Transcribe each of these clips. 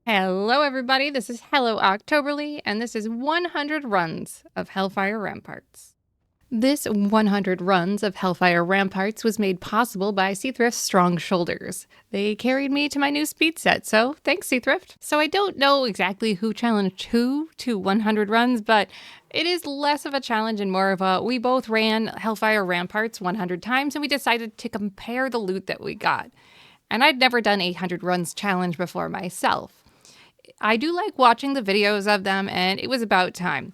Hello everybody, this is Hello Octoberly, and this is 100 runs of Hellfire Ramparts. This 100 runs of Hellfire Ramparts was made possible by Seathrift's strong shoulders. They carried me to my new speed set, so thanks Seathrift. So I don't know exactly who challenged who to 100 runs, but it is less of a challenge and more of a we both ran Hellfire Ramparts 100 times and we decided to compare the loot that we got. And I'd never done a 100 runs challenge before myself. I do like watching the videos of them, and it was about time.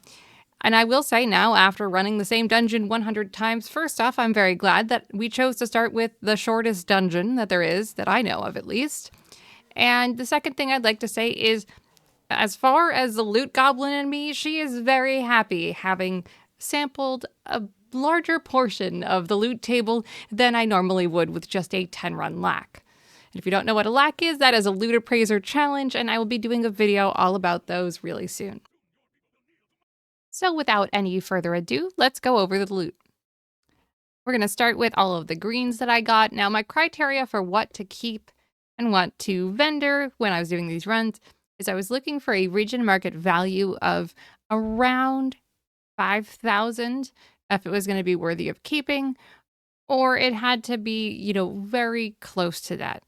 And I will say now, after running the same dungeon 100 times, first off, I'm very glad that we chose to start with the shortest dungeon that there is, that I know of at least. And the second thing I'd like to say is, as far as the loot goblin in me, she is very happy having sampled a larger portion of the loot table than I normally would with just a 10-run lack. And if you don't know what a lack is, that is a loot appraiser challenge, and I will be doing a video all about those really soon. So without any further ado, let's go over the loot. We're going to start with all of the greens that I got. Now, my criteria for what to keep and what to vendor when I was doing these runs is I was looking for a region market value of around 5,000 if it was going to be worthy of keeping, or it had to be, very close to that.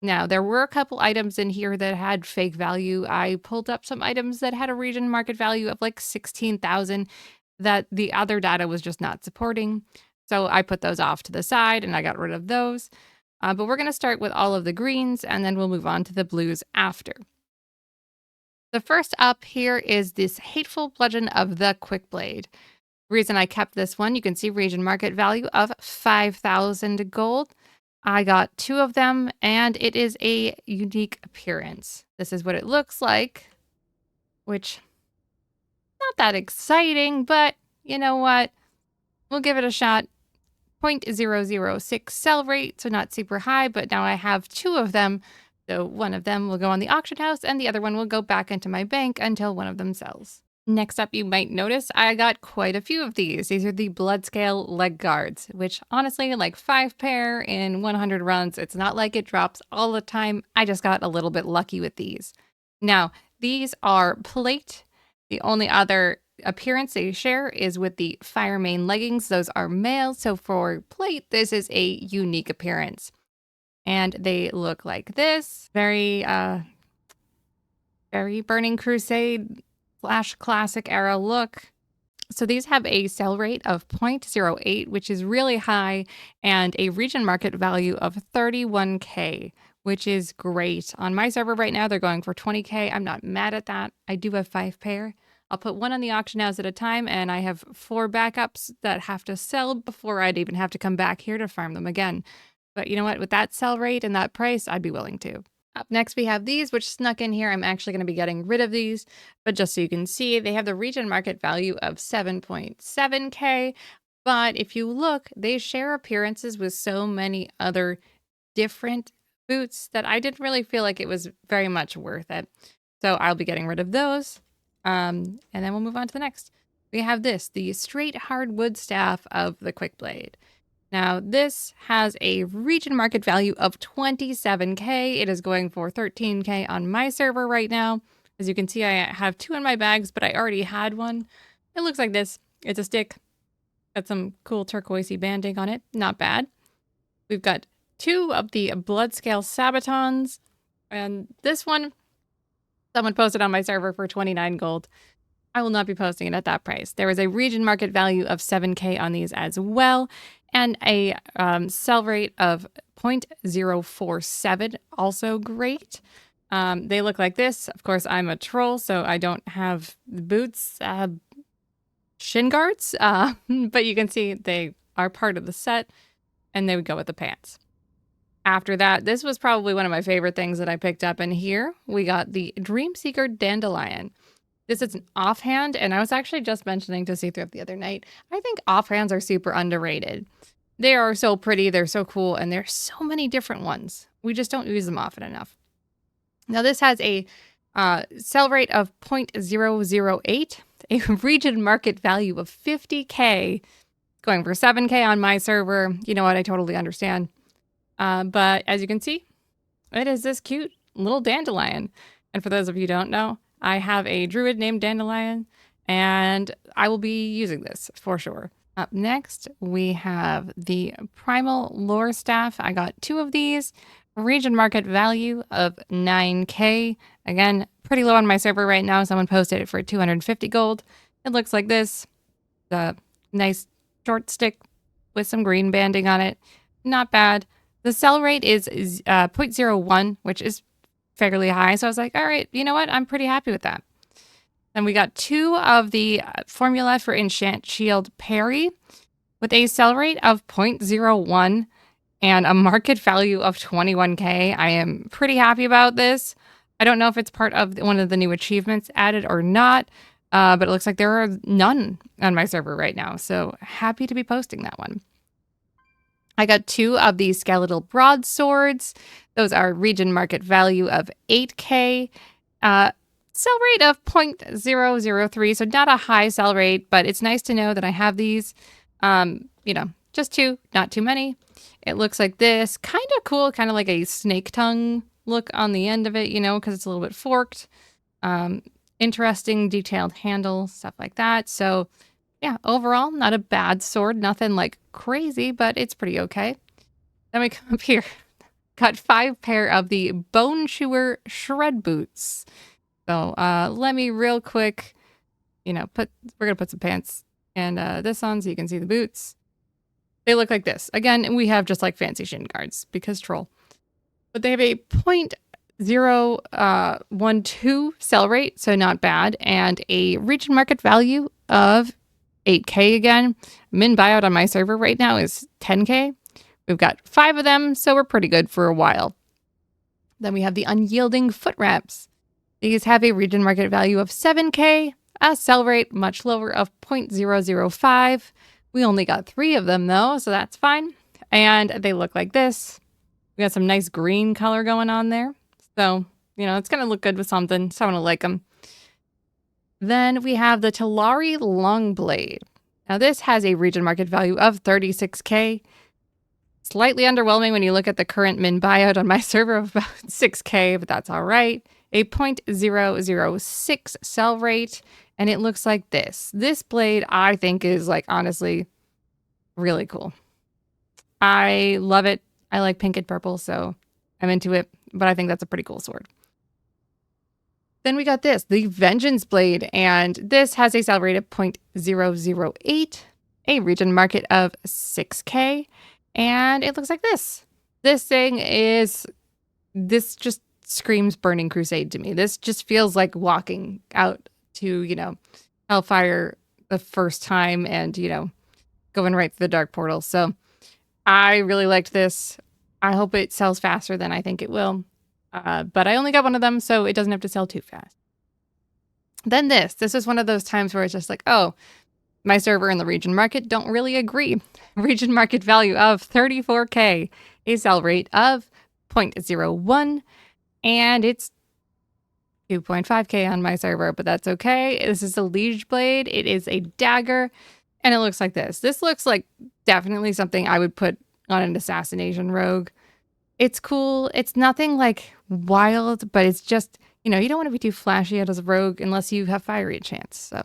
Now, there were a couple items in here that had fake value. I pulled up some items that had a region market value of like 16,000 that the other data was just not supporting. So I put those off to the side and I got rid of those. But we're going to start with all of the greens and then we'll move on to the blues after. The first up here is this Hateful Bludgeon of the Quickblade. The reason I kept this one, you can see region market value of 5,000 gold. I got 2 of them, and it is a unique appearance. This is what it looks like, which not that exciting, but you know what? We'll give it a shot. 0.006 sell rate, so not super high, but now I have 2 of them. So one of them will go on the auction house, and the other one will go back into my bank until one of them sells. Next up, you might notice I got quite a few of these. These are the Bloodscale leg guards, which honestly, like 5 pair in 100 runs, it's not like it drops all the time. I just got a little bit lucky with these. Now, these are plate. The only other appearance they share is with the Firemane leggings. Those are male, so for plate, this is a unique appearance. And they look like this. Very Burning Crusade / classic era look. So these have a sell rate of 0.08, which is really high, and a region market value of 31k, which is great. On my server right now, they're going for 20k. I'm not mad at that. I do have 5 pair. I'll put one on the auction house at a time, and I have 4 backups that have to sell before I'd even have to come back here to farm them again. But you know what? With that sell rate and that price, I'd be willing to. Up next, we have these, which snuck in here. I'm actually going to be getting rid of these, but just so you can see, they have the region market value of 7.7k. But if you look, they share appearances with so many other different boots that I didn't really feel like it was very much worth it. So I'll be getting rid of those. And then we'll move on to the next. We have this, the straight hardwood staff of the Quickblade. Now, this has a region market value of 27k. It is going for 13k on my server right now. As you can see, I have 2 in my bags, but I already had one. It looks like this. It's a stick. Got some cool turquoisey banding on it. Not bad. We've got 2 of the Bloodscale Sabatons. And this one, someone posted on my server for 29 gold. I will not be posting it at that price. There is a region market value of 7k on these as well, and a sell rate of 0.047, also great. They look like this. Of course, I'm a troll, so I don't have boots, shin guards, but you can see they are part of the set, and they would go with the pants. After that, this was probably one of my favorite things that I picked up in here. We got the Dreamseeker Dandelion. This is an offhand, and I was actually just mentioning to Seathrift the other night, I think offhands are super underrated. They are so pretty, they're so cool, and there's so many different ones. We just don't use them often enough. Now this has a sell rate of 0.008, a region market value of 50k, going for 7k on my server. You know what, I totally understand. But as you can see, it is this cute little dandelion. And for those of you who don't know, I have a druid named Dandelion, and I will be using this for sure. Up next, we have the Primal Lore Staff. I got 2 of these. Region market value of 9k. Again, pretty low on my server right now. Someone posted it for 250 gold. It looks like this. The nice short stick with some green banding on it. Not bad. The sell rate is 0.01, which is fairly high. So I was like, all right, you know what? I'm pretty happy with that. Then we got 2 of the formula for Enchant Shield Parry with a sell rate of 0.01 and a market value of 21k. I am pretty happy about this. I don't know if it's part of one of the new achievements added or not, but it looks like there are none on my server right now. So happy to be posting that one. I got 2 of these skeletal broadswords. Those are region market value of 8k. Sell rate of 0.003, so not a high sell rate, but it's nice to know that I have these. Just 2, not too many. It looks like this. Kind of cool, kind of like a snake tongue look on the end of it, because it's a little bit forked. Interesting detailed handle, stuff like that. So yeah, overall, not a bad sword. Nothing like crazy, but it's pretty okay. Then we come up here. Got 5 pair of the Bone Chewer Shred Boots. So let me real quick, we're going to put some pants and this on so you can see the boots. They look like this. Again, we have just like fancy shin guards because troll. But they have a 0.012 sell rate, so not bad, and a region market value of 8k again. Min buyout on my server right now is 10k. We've got 5 of them, so we're pretty good for a while. Then we have the Unyielding Foot Wraps. These have a region market value of 7k, a sell rate much lower of 0.005. We only got 3 of them though, so that's fine. And they look like this. We got some nice green color going on there. So, it's going to look good with something, so I'm going to like them. Then we have the Talari Longblade. Now this has a region market value of 36k. Slightly underwhelming when you look at the current min buyout on my server of about 6k, but that's all right. A 0.006 sell rate, and it looks like this. This blade, I think, is honestly really cool. I love it. I like pink and purple, so I'm into it, but I think that's a pretty cool sword. Then we got this, the Vengeance Blade, and this has a sell rate of 0.008, a region market of 6k, and it looks like this. This just screams Burning Crusade to me. This just feels like walking out to, Hellfire the first time and, going right through the dark portal. So I really liked this. I hope it sells faster than I think it will. But I only got 1 of them, so it doesn't have to sell too fast. Then this is one of those times where it's just like, oh, my server and the region market don't really agree. Region market value of 34k, a sell rate of 0.01, and it's 2.5k on my server, but that's okay. This is a Liege Blade. It is a dagger, and it looks like this. This looks like definitely something I would put on an assassination rogue. It's cool. It's nothing like wild, but it's just, you don't want to be too flashy as a rogue unless you have fiery enchants. So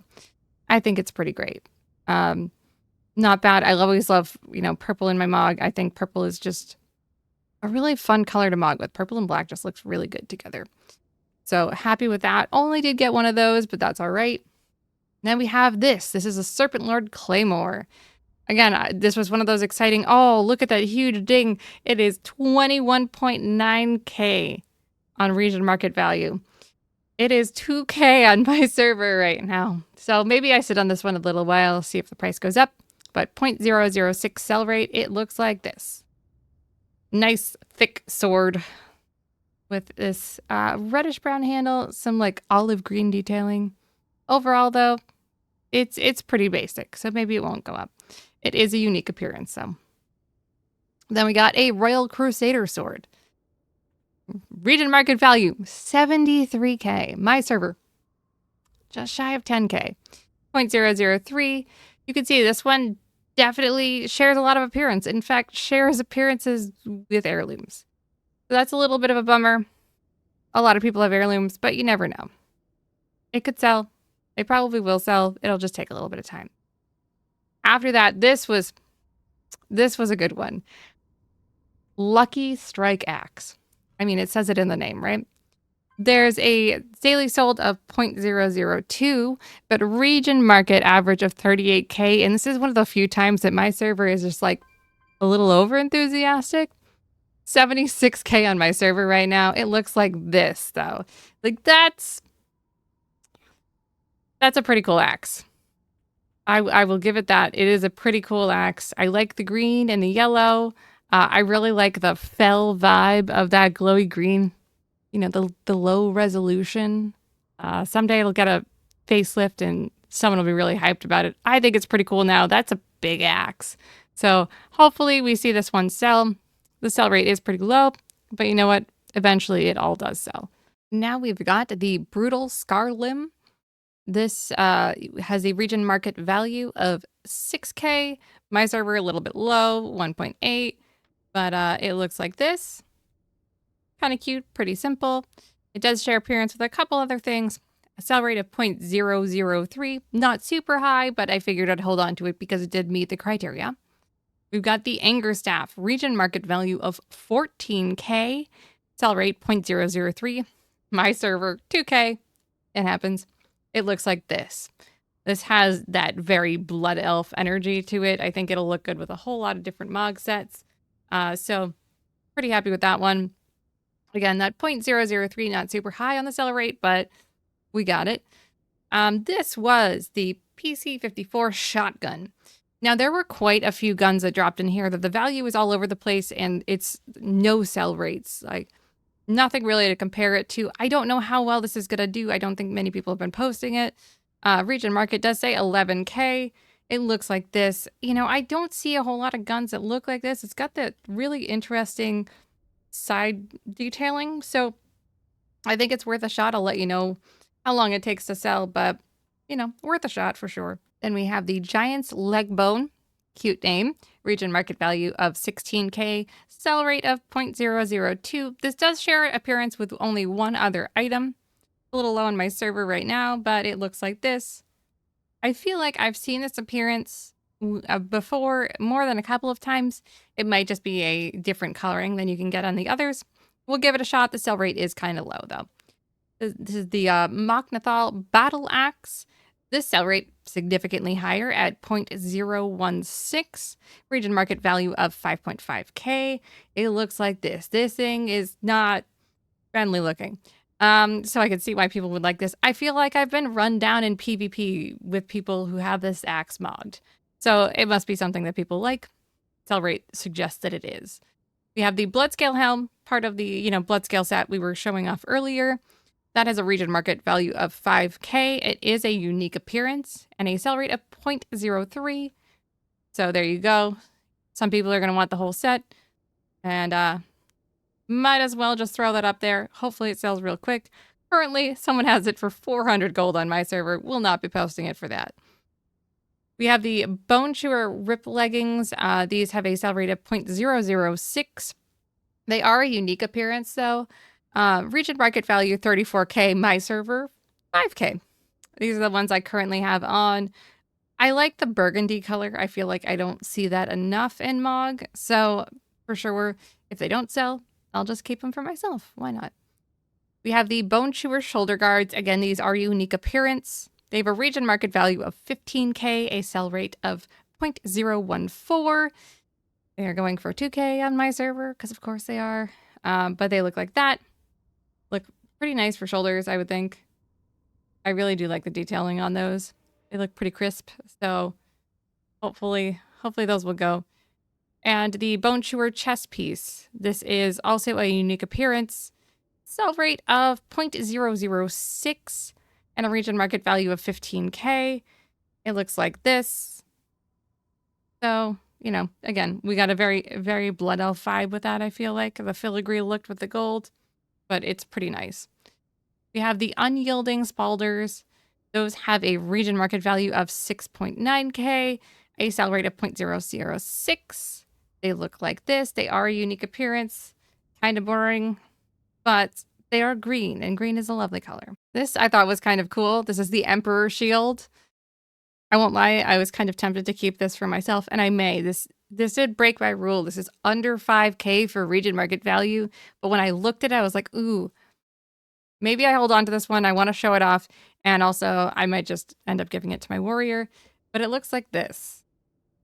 I think it's pretty great. Not bad. I always love, purple in my Mog. I think purple is just a really fun color to Mog with. Purple and black just looks really good together. So happy with that. Only did get 1 of those, but that's all right. Then we have this. This is a Serpent Lord Claymore. Again, this was one of those exciting, oh, look at that huge ding. It is 21.9k on region market value. It is 2k on my server right now. So maybe I sit on this one a little while, see if the price goes up. But 0.006 sell rate, it looks like this. Nice thick sword with this reddish brown handle, some olive green detailing. Overall though, it's pretty basic, so maybe it won't go up. It is a unique appearance, so. Then we got a Royal Crusader sword. Region market value, 73k. My server, just shy of 10k. 0.003. You can see this one definitely shares a lot of appearance. In fact, shares appearances with heirlooms. So that's a little bit of a bummer. a lot of people have heirlooms, but you never know. It could sell. They probably will sell. It'll just take a little bit of time. After that, this was a good one. Lucky Strike Axe. I mean, it says it in the name, right? There's a daily sold of 0.002, but region market average of 38K. And this is one of the few times that my server is just like a little over enthusiastic. 76K on my server right now. It looks like this, though. Like, that's a pretty cool axe. I will give it that. It is a pretty cool axe. I like the green and the yellow. I really like the fell vibe of that glowy green. You know, the low resolution. Someday it'll get a facelift and someone will be really hyped about it. I think it's pretty cool now. That's a big axe. So hopefully we see this one sell. The sell rate is pretty low, but you know what? Eventually it all does sell. Now we've got the Brutal Scar Limb. This has a region market value of 6K. My server a little bit low, 1.8, but it looks like this. Kind of cute, pretty simple. It does share appearance with a couple other things. A sell rate of 0.003, not super high, but I figured I'd hold on to it because it did meet the criteria. We've got the Anger Staff, region market value of 14K, sell rate 0.003. My server, 2K. It happens. It looks like this. This has that very Blood Elf energy to it. I think it'll look good with a whole lot of different Mog sets. So pretty happy with that one. Again, that 0.003, not super high on the seller rate, but we got it. This was the PC-54 shotgun. Now, there were quite a few guns that dropped in here that the value is all over the place and it's no sell rates. Like, nothing really to compare it to. I don't know how well this is going to do. I don't think many people have been posting it. Region market does say 11K. It looks like this. You know, I don't see a whole lot of guns that look like this. It's got that really interesting side detailing. So I think it's worth a shot. I'll let you know how long it takes to sell, but, you know, worth a shot for sure. Then we have the Giant's Leg Bone. Cute name. Region market value of 16K. Sell rate of 0.002. This does share appearance with only one other item. A little low on my server right now, but it looks like this. I feel like I've seen this appearance before more than a couple of times. It might just be a different coloring than you can get on the others. We'll give it a shot. The sell rate is kind of low, though. This is the Moknathal Battle Axe. This sell rate significantly higher at 0.016. Region market value of 5.5K. It looks like this. This thing is not friendly looking. So I can see why people would like this. I feel like I've been run down in PvP with people who have this axe modded. So it must be something that people like. Sell rate suggests that it is. We have the Bloodscale Helm, part of the, Bloodscale set we were showing off earlier. That has a region market value of 5K. It is a unique appearance and a sell rate of 0.03. So there you go. Some people are going to want the whole set. And might as well just throw that up there. Hopefully it sells real quick. Currently, someone has it for 400 gold on my server. Will not be posting it for that. We have the Bone Chewer Rip Leggings. These have a sell rate of 0.006. They are a unique appearance, though. Region market value 34K. My server 5K. These are the ones I currently have on. I like the burgundy color. I feel like I don't see that enough in Mog. So for sure, if they don't sell, I'll just keep them for myself. Why not? We have the Bone Chewer Shoulder Guards. Again, these are unique appearance. They have a region market value of 15K, a sell rate of 0.014. They are going for 2K on my server, because of course they are. But they look like that. Look pretty nice for shoulders, I would think. I really do like the detailing on those. They look pretty crisp, so hopefully those will go. And the Bone Chewer chest piece. This is also a unique appearance. Sell rate of 0.006 and a region market value of 15K. It looks like this. So, again, we got a very, very Blood Elf vibe with that, I feel like. The filigree looked with the gold, but it's pretty nice. We have the Unyielding Spalders. Those have a region market value of 6.9K, a sell rate of 0.006. They look like this. They are a unique appearance. Kind of boring, but They are green, and green is a lovely color. This I thought was kind of cool. This is the Emperor Shield. I won't lie, I was kind of tempted to keep this for myself, and I may. This did break my rule. This is under 5K for region market value, but when I looked at it, I was like, ooh, maybe I hold on to this one. I want to show it off, and also I might just end up giving it to my warrior, but it looks like this.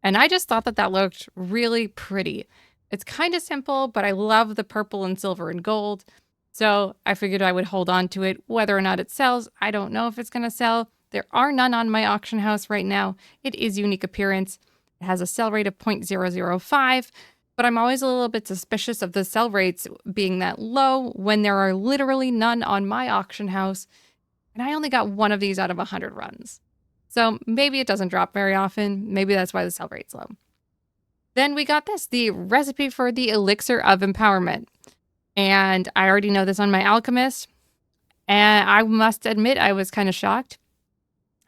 And I just thought that that looked really pretty. It's kind of simple, but I love the purple and silver and gold. So I figured I would hold on to it. Whether or not it sells, I don't know if it's going to sell. There are none on my auction house right now. It is unique appearance. It has a sell rate of 0.005, but I'm always a little bit suspicious of the sell rates being that low when there are literally none on my auction house. And I only got one of these out of 100 runs. So maybe it doesn't drop very often. Maybe that's why the sell rate's low. Then we got this, the recipe for the elixir of empowerment. And I already know this on my alchemist. And I must admit, I was kind of shocked.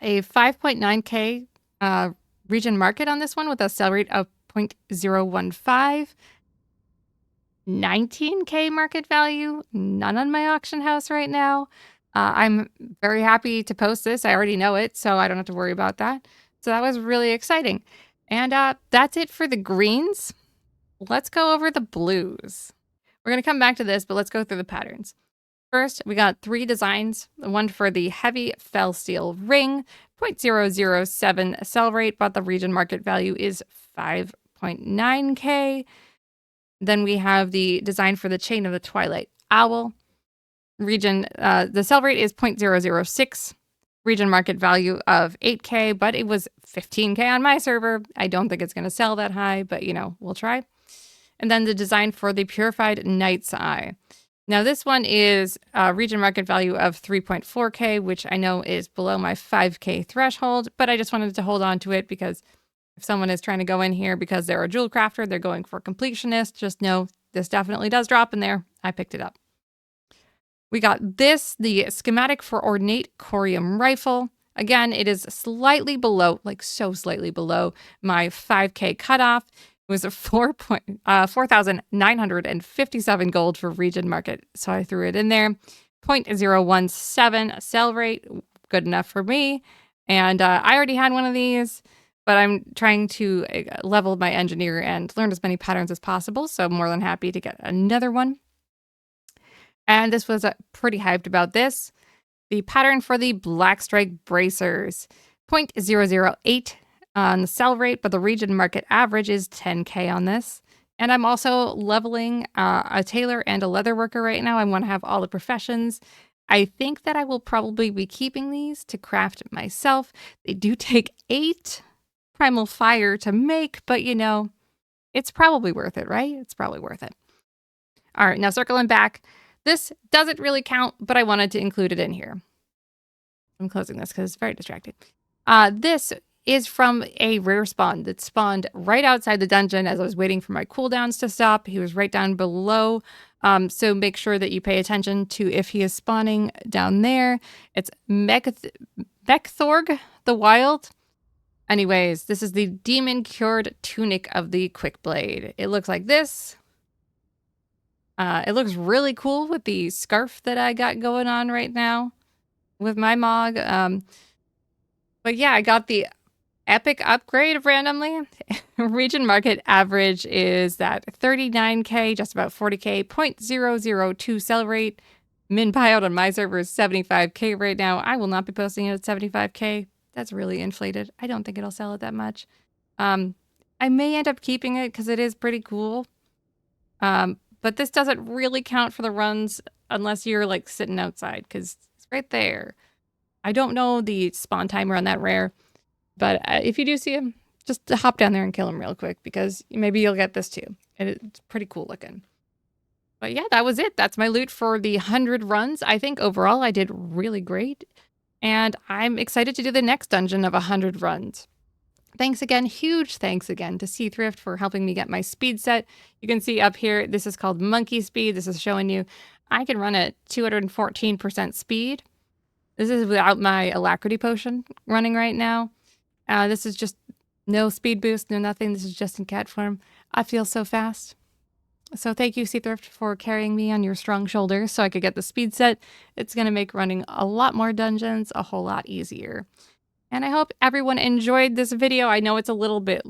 A 5.9K region market on this one with a sell rate of 0.015. 19K market value, none on my auction house right now. I'm very happy to post this. I already know it, so I don't have to worry about that. So that was really exciting. And that's it for the greens. Let's go over the blues. We're going to come back to this, but let's go through the patterns. First, we got 3 designs. One for the heavy fell steel ring, 0.007 sell rate, but the region market value is 5.9K. Then we have the design for the chain of the twilight owl. Region, the sell rate is 0.006. Region market value of 8K, but it was 15K on my server. I don't think it's going to sell that high, but you know, we'll try. And then the design for the purified night's eye. Now this one is region market value of 3.4K, which I know is below my 5K threshold, but I just wanted to hold on to it because if someone is trying to go in here because they're a jewel crafter, they're going for completionist, just know this definitely does drop in there. I picked it up. We got this, the schematic for ornate corium rifle. Again, it is slightly below, like so slightly below my 5K cutoff. It was a 4,957 gold for region market, so I threw it in there. 0.017 sell rate, good enough for me. And I already had one of these, but I'm trying to level my engineer and learn as many patterns as possible, so I'm more than happy to get another one. And this was pretty hyped about this. The pattern for the Black Strike Bracers, 0.008 on the sell rate, but the region market average is 10K on this. And I'm also leveling a tailor and a leather worker right now. I want to have all the professions. I think that I will probably be keeping these to craft myself. They do take 8 primal fire to make, but you know, it's probably worth it, right? It's probably worth it. All right, now circling back. This doesn't really count, but I wanted to include it in here. I'm closing this because it's very distracting. This is from a rare spawn that spawned right outside the dungeon as I was waiting for my cooldowns to stop. He was right down below. So make sure that you pay attention to if he is spawning down there. It's Mechthorg the Wild. Anyways, this is the demon cured tunic of the Quickblade. It looks like this. It looks really cool with the scarf that I got going on right now with my Mog. But yeah, I got the epic upgrade randomly. Region market average is that 39K, just about 40K, 0.002 sell rate. Min buyout on my server is 75K right now. I will not be posting it at 75K. That's really inflated. I don't think it'll sell it that much. I may end up keeping it because it is pretty cool. But this doesn't really count for the runs unless you're like sitting outside because it's right there. I don't know the spawn timer on that rare, but if you do see him, just hop down there and kill him real quick because maybe you'll get this too. And it's pretty cool looking. But yeah, that was it. That's my loot for the 100 runs. I think overall I did really great. And I'm excited to do the next dungeon of 100 runs. Thanks again, huge thanks again to Seathrift for helping me get my speed set. You can see up here, this is called monkey speed. This is showing you I can run at 214% speed. This is without my alacrity potion running right now. This is just no speed boost, no nothing. This is just in cat form. I feel so fast. So thank you, Seathrift, for carrying me on your strong shoulders so I could get the speed set. It's going to make running a lot more dungeons a whole lot easier. And I hope everyone enjoyed this video. I know it's a lot a bit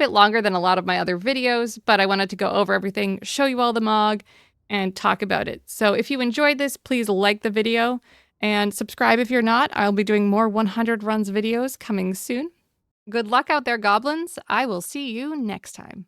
longer than a lot of my other videos, but I wanted to go over everything, show you all the Mog, and talk about it. So if you enjoyed this, please like the video and subscribe if you're not. I'll be doing more 100 runs videos coming soon. Good luck out there, goblins. I will see you next time.